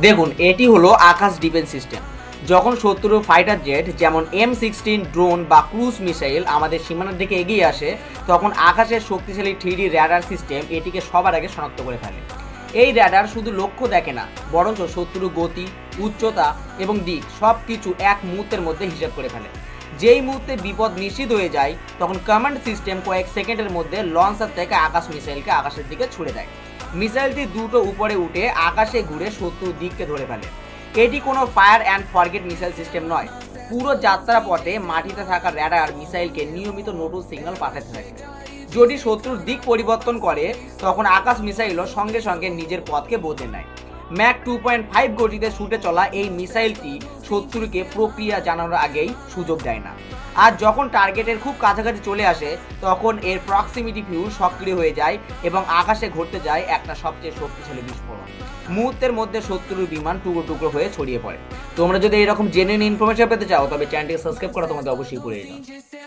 দেখুন, এটি হলো আকাশ ডিফেন্স সিস্টেম। যখন শত্রুর ফাইটার জেট যেমন M16 ড্রোন বা ক্রুজ মিসাইল আমাদের সীমানার দিকে এগিয়ে আসে, তখন আকাশের শক্তিশালী 3D র্যাডার সিস্টেম এটিকে সবার আগে শনাক্ত করে ফেলে। এই র্যাডার শুধু লক্ষ্য দেখে না, বরঞ্চ শত্রুর গতি, উচ্চতা এবং দিক সব কিছু এক মুহূর্তের মধ্যে হিসাব করে ফেলে। যেই মুহূর্তে বিপদ নিশ্চিত হয়ে যায়, তখন কমান্ড সিস্টেম কয়েক সেকেন্ডের মধ্যে লঞ্চার থেকে আকাশ মিসাইলকে আকাশের দিকে ছুড়ে দেয়। মিসাইলটি দ্রুত উপরে উঠে আকাশে ঘুরে শত্রুর দিককে ধরে ফেলে। এটি কোনো fire and forget missile system নয়, পুরো যাত্রা পথে মাটিতে থাকা র্যাডার মিসাইলকে নিয়মিত নোটিশ সিগন্যাল পাঠাতে থাকে। যদি শত্রুর দিক পরিবর্তন করে, তখন আকাশ মিসাইলও সঙ্গে সঙ্গে নিজের পথকে বদলে নেয়। ম্যাক 2.5 গতিতে ছুটে চলা এই মিসাইলটি শত্রুকে প্রক্রিয়া জানানোর আগেই সুযোগ দেয় না। আর যখন টার্গেটের খুব কাছাকাছি চলে আসে, তখন এর প্রক্সিমিটি ফিউজ সক্রিয় হয়ে যায় এবং আকাশে ঘটতে যায় একটা সবচেয়ে শক্তিশালী বিস্ফোরণ। মুহূর্তের মধ্যে শত্রুর বিমান টুকরো টুকরো হয়ে ছড়িয়ে পড়ে। তোমরা যদি এরকম জেনুইন ইনফরমেশন পেতে চাও, তবে চ্যানেলটিকে সাবস্ক্রাইব করা তোমাদের অবশ্যই করে দাও।